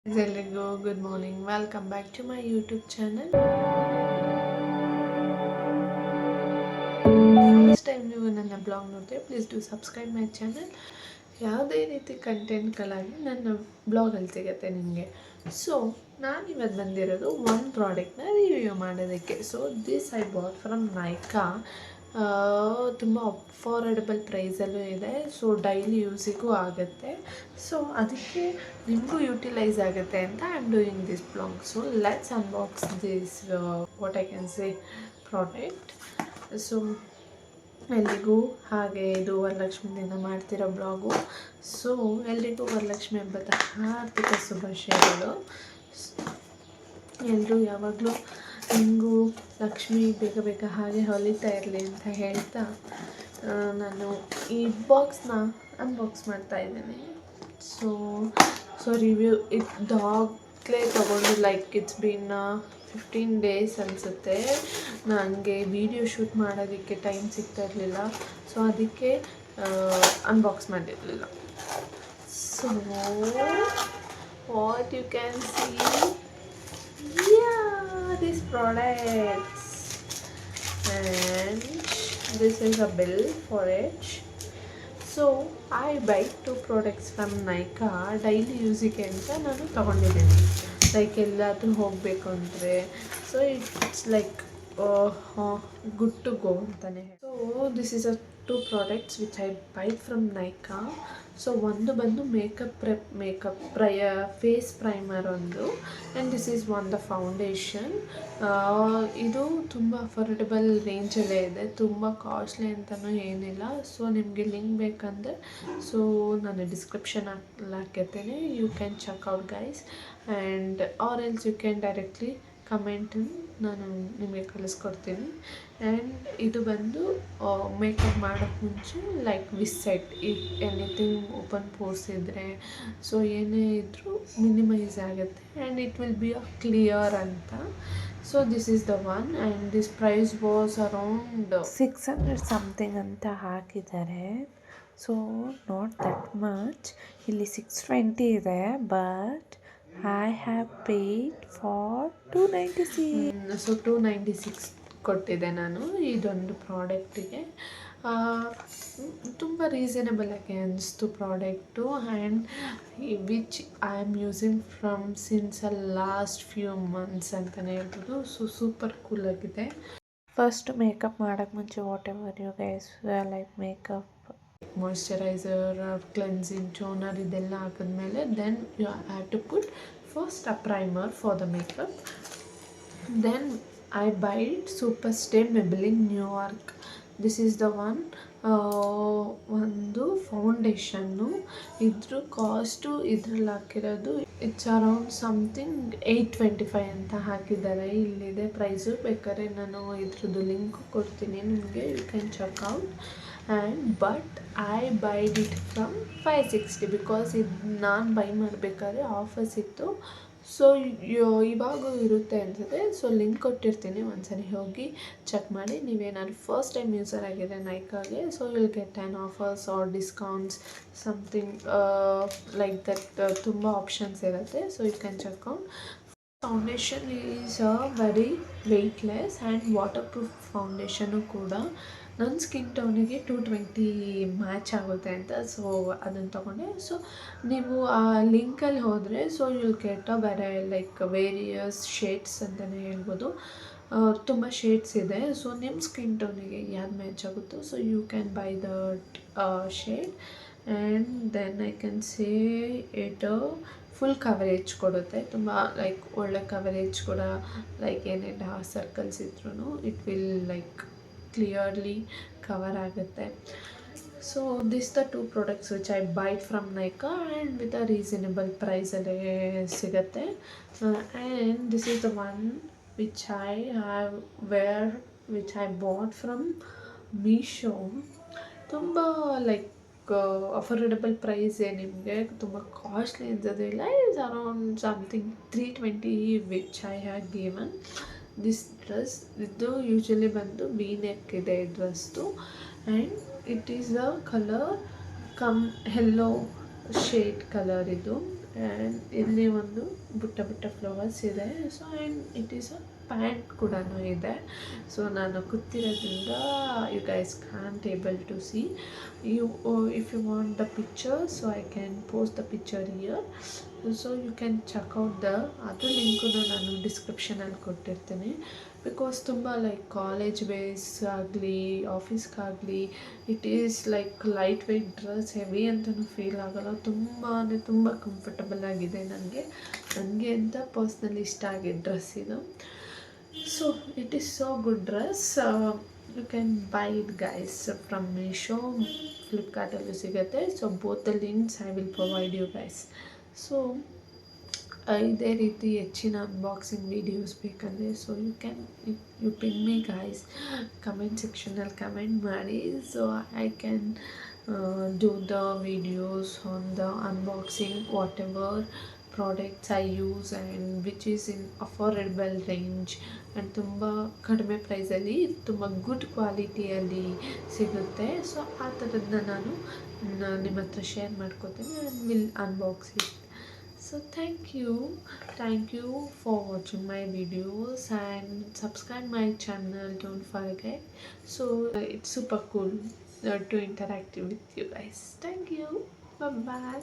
ಎಲ್ರಿಗೂ good morning, welcome back to my YouTube channel. First time ನೀವು ನನ್ನ blog ನೋಡಿದ್ರೆ please do subscribe my channel. ಯಾವುದೇ ರೀತಿ ಕಂಟೆಂಟ್ಗಳಾಗಿ ನನ್ನ ಬ್ಲಾಗಲ್ಲಿ ಸಿಗುತ್ತೆ ನಿಮಗೆ. ಸೊ ನಾನಿವತ್ತು ಬಂದಿರೋದು ಒಂದು ಪ್ರಾಡಕ್ಟ್ನ ರಿವ್ಯೂ ಮಾಡೋದಕ್ಕೆ. So this I bought from Nykaa. ತುಂಬ ಅಫೋರ್ಡೆಬಲ್ ಪ್ರೈಸಲ್ಲೂ ಇದೆ. ಸೊ ಡೈಲಿ ಯೂಸಿಗೂ ಆಗುತ್ತೆ. ಸೊ ಅದಕ್ಕೆ ನಿಮಗೂ ಯೂಟಿಲೈಸ್ ಆಗುತ್ತೆ ಅಂತ I am doing this blog. So let's unbox this what I can say product. So ಎಲ್ರಿಗೂ ಹಾಗೆ ಇದು ವರಲಕ್ಷ್ಮಿ ದಿನ ಮಾಡ್ತಿರೋ ಬ್ಲಾಗು. ಸೊ ಎಲ್ರಿಗೂ ವರಲಕ್ಷ್ಮಿ ಹಬ್ಬದ ಹಾರ್ದಿಕ ಶುಭಾಶಯಗಳು. ಎಲ್ಲರೂ ಯಾವಾಗಲೂ ಹಿಂಗೂ ಲಕ್ಷ್ಮಿ ಬೇಗ ಬೇಗ ಹಾಗೆ ಹೊಲಿತಾ ಇರಲಿ ಅಂತ ಹೇಳ್ತಾ ನಾನು ಈ ಬಾಕ್ಸ್ನ ಅನ್ಬಾಕ್ಸ್ ಮಾಡ್ತಾ ಇದ್ದೀನಿ. ಸೊ ರಿವ್ಯೂ ಇದಾಗಲೇ ತೊಗೊಂಡು ಲೈಕ್ ಇಟ್ಸ್ ಬೀನ್ 15 days ಅನಿಸುತ್ತೆ. ನನಗೆ ವಿಡಿಯೋ ಶೂಟ್ ಮಾಡೋದಕ್ಕೆ ಟೈಮ್ ಸಿಗ್ತಾ ಇರಲಿಲ್ಲ. ಸೊ ಅದಕ್ಕೆ ಅನ್ಬಾಕ್ಸ್ ಮಾಡಿರಲಿಲ್ಲ. So what you can see, these products, and this is a bill for it. So I buy 2 products from Nykaa daily ಯೂಸಿಗೆ ಅಂತ ನಾನು ತೊಗೊಂಡಿದ್ದೀನಿ. ಲೈಕ್ ಎಲ್ಲಾದರೂ ಹೋಗಬೇಕು ಅಂದರೆ so it's like good to go ಅಂತಲೇ. So this is a 2 products which I buy from Nykaa. So ಒಂದು ಬಂದು ಮೇಕಪ್ ಫೇಸ್ ಪ್ರೈಮರ್ ಒಂದು, and this is the foundation. ಇದು ತುಂಬ ಅಫೋರ್ಡೆಬಲ್ ರೇಂಜಲ್ಲೇ ಇದೆ, ತುಂಬ ಕಾಸ್ಟ್ಲಿ ಅಂತಲೂ ಏನಿಲ್ಲ. ಸೊ ನಿಮಗೆ ಲಿಂಕ್ ಬೇಕಂದರೆ ಸೊ ನಾನು ಡಿಸ್ಕ್ರಿಪ್ಷನ್ ಹಾಕಿರ್ತೀನಿ, you can check out guys, and or else you can directly comment, ನಾನು ನಿಮಗೆ ಕಳಿಸ್ಕೊಡ್ತೀನಿ. ಆ್ಯಂಡ್ ಇದು ಬಂದು ಮೇಕಪ್ ಮಾಡೋಕ್ಕೆ ಮುಂಚೆ ಲೈಕ್ ವಿಸೆಟ್ ಇಫ್ ಎನಿಥಿಂಗ್ ಓಪನ್ ಪೋರ್ಸ್ ಇದ್ದರೆ ಸೊ ಏನೇ ಇದ್ದರೂ ಮಿನಿಮೈಸ್ ಆಗುತ್ತೆ and it will be a clear ಅಂತ. So this is the one, and this price was around 600 something ಅಂತ ಹಾಕಿದ್ದಾರೆ. ಸೊ ನಾಟ್ ದಟ್ ಮಚ್, ಇಲ್ಲಿ 620 ಇದೆ, but I have paid for 296. So 296 ಕೊಟ್ಟಿದ್ದೆ ನಾನು ಇದೊಂದು ಪ್ರಾಡಕ್ಟಿಗೆ. ತುಂಬ ರೀಸನಬಲ್ ಆಗಿ ಅನಿಸ್ತು product, and which I am using from since a last few months ಅಂತಲೇ ಹೇಳ್ಬೋದು. ಸೊ ಸೂಪರ್ ಕೂಲಾಗಿದೆ. ಫಸ್ಟ್ ಮೇಕಪ್ ಮಾಡೋಕ್ಕೆ ಮುಂಚೆ whatever you guys like makeup moisturiser, cleansing, toner ಇದೆಲ್ಲ ಹಾಕಿದ್ಮೇಲೆ then you have to put first a primer for the makeup. Then I buyed super stay Maybelline New York. This is the one. ಒಂದು foundation, ಇದ್ರ cost ಇದ್ರಲ್ಲಿ ಹಾಕಿರೋದು it's around something 825 ಅಂತ ಹಾಕಿದ್ದಾರೆ. ಇಲ್ಲಿದೆ price, ಬೇಕಾದ್ರೆ ನಾನು ಇದ್ರದ್ದು ಲಿಂಕ್ ಕೊಡ್ತೀನಿ ನಿಮಗೆ, you can check out. And but I buyed it from 560 because ಇದು ನಾನು ಬೈ ಮಾಡಬೇಕಾದ್ರೆ ಆಫರ್ ಸಿಕ್ತು. ಸೊ ಇವಾಗೂ ಇರುತ್ತೆ ಅನಿಸುತ್ತೆ. ಸೊ ಲಿಂಕ್ ಕೊಟ್ಟಿರ್ತೀನಿ, ಒಂದ್ಸರಿ ಹೋಗಿ ಚೆಕ್ ಮಾಡಿ. ನೀವೇನಾದ್ರು ಫಸ್ಟ್ ಟೈಮ್ ಯೂಸರ್ ಆಗಿದೆ ನೈಕಾಗೆ, so will get an offers or discounts something like that. ತುಂಬ ಆಪ್ಷನ್ಸ್ ಇರುತ್ತೆ, so you can check out. Foundation is very weightless and water proof foundation ಕೂಡ. ನನ್ನ ಸ್ಕಿನ್ ಟೋನಿಗೆ 220 ಮ್ಯಾಚ್ ಆಗುತ್ತೆ ಅಂತ ಸೊ ಅದನ್ನು ತೊಗೊಂಡೆ. ಸೊ ನೀವು ಆ ಲಿಂಕಲ್ಲಿ ಹೋದರೆ so you'll get a like various shades ಅಂತಲೇ ಹೇಳ್ಬೋದು. ತುಂಬ ಶೇಡ್ಸ್ ಇದೆ. ಸೊ ನಿಮ್ಮ ಸ್ಕಿನ್ ಟೋನಿಗೆ ಯಾವ್ದು ಮ್ಯಾಚ್ ಆಗುತ್ತೋ so you can buy that shade. And then I can say it full coverage ಕೊಡುತ್ತೆ, ತುಂಬ ಲೈಕ್ ಒಳ್ಳೆ ಕವರೇಜ್ ಕೂಡ. ಲೈಕ್ ಏನೇ ಡಾರ್ಕ್ ಸರ್ಕಲ್ಸ್ ಇದ್ರೂ it will like clearly cover ಆಗುತ್ತೆ. So this the 2 products which I bought from Nykaa and with a reasonable ಪ್ರೈಸಲ್ಲೇ ಸಿಗುತ್ತೆ. And this is the one which I have which I bought from Meesho. ತುಂಬ like affordable ಪ್ರೈಸೇ, ನಿಮಗೆ ತುಂಬ costly ಅನ್ಸೋದಿಲ್ಲ. It's around something 320 which I have given. This dress ಇದು usually ಬಂದು V neck ಇದೆ ಈ ಡ್ರೆಸ್ದು, and it is a colour come yellow shade colour ಇದು. ಆ್ಯಂಡ್ ಇಲ್ಲಿ ಒಂದು ಪುಟ್ಟ ಪುಟ್ಟ ಫ್ಲವರ್ಸ್ ಇದೆ. So and it is a pant ಕೂಡ ಇದೆ. ಸೊ ನಾನು ಕೂತಿರೋದ್ರಿಂದ you guys can't able to see you. If you want the picture, so I can post the picture here. So you can checkout ಅದು link ನಾನು ಡಿಸ್ಕ್ರಿಪ್ಷನಲ್ಲಿ ಕೊಟ್ಟಿರ್ತೀನಿ. Because ತುಂಬ like college wise ಆಗಲಿ ಆಫೀಸ್ಗಾಗಲಿ it is like light weight dress, heavy ಅಂತಲೂ feel ಆಗೋಲ್ಲ. ತುಂಬ ಅಂದರೆ ತುಂಬ ಕಂಫರ್ಟಬಲ್ ಆಗಿದೆ ನನಗೆ ಅಂತ ಪರ್ಸ್ನಲಿ ಇಷ್ಟ ಆಗಿದ್ದ ಡ್ರೆಸ್ ಇದು. So it is so good dress. You can buy it guys from Meesho, ಫ್ಲಿಪ್ಕಾರ್ಟಲ್ಲೂ ಸಿಗುತ್ತೆ. So both the links I will provide you guys. So ಇದೇ ರೀತಿ ಹೆಚ್ಚಿನ ಅನ್ಬಾಕ್ಸಿಂಗ್ ವೀಡಿಯೋಸ್ ಬೇಕಂದರೆ so you pin me guys, comment ಸೆಕ್ಷನಲ್ಲಿ comment ಮಾಡಿ. So I can do the videos on the unboxing whatever products I use and which is in affordable range ಆ್ಯಂಡ್ ತುಂಬ ಕಡಿಮೆ ಪ್ರೈಸಲ್ಲಿ ತುಂಬ ಗುಡ್ ಕ್ವಾಲಿಟಿಯಲ್ಲಿ ಸಿಗುತ್ತೆ. ಸೊ ಆ ಥರದನ್ನ ನಾನು ನಿಮ್ಮ ಹತ್ರ ಶೇರ್ ಮಾಡ್ಕೋತೀನಿ and will unbox it. So thank you for watching my videos and subscribe my channel, don't forget. So it's super cool to interact with you guys. Thank you, bye bye.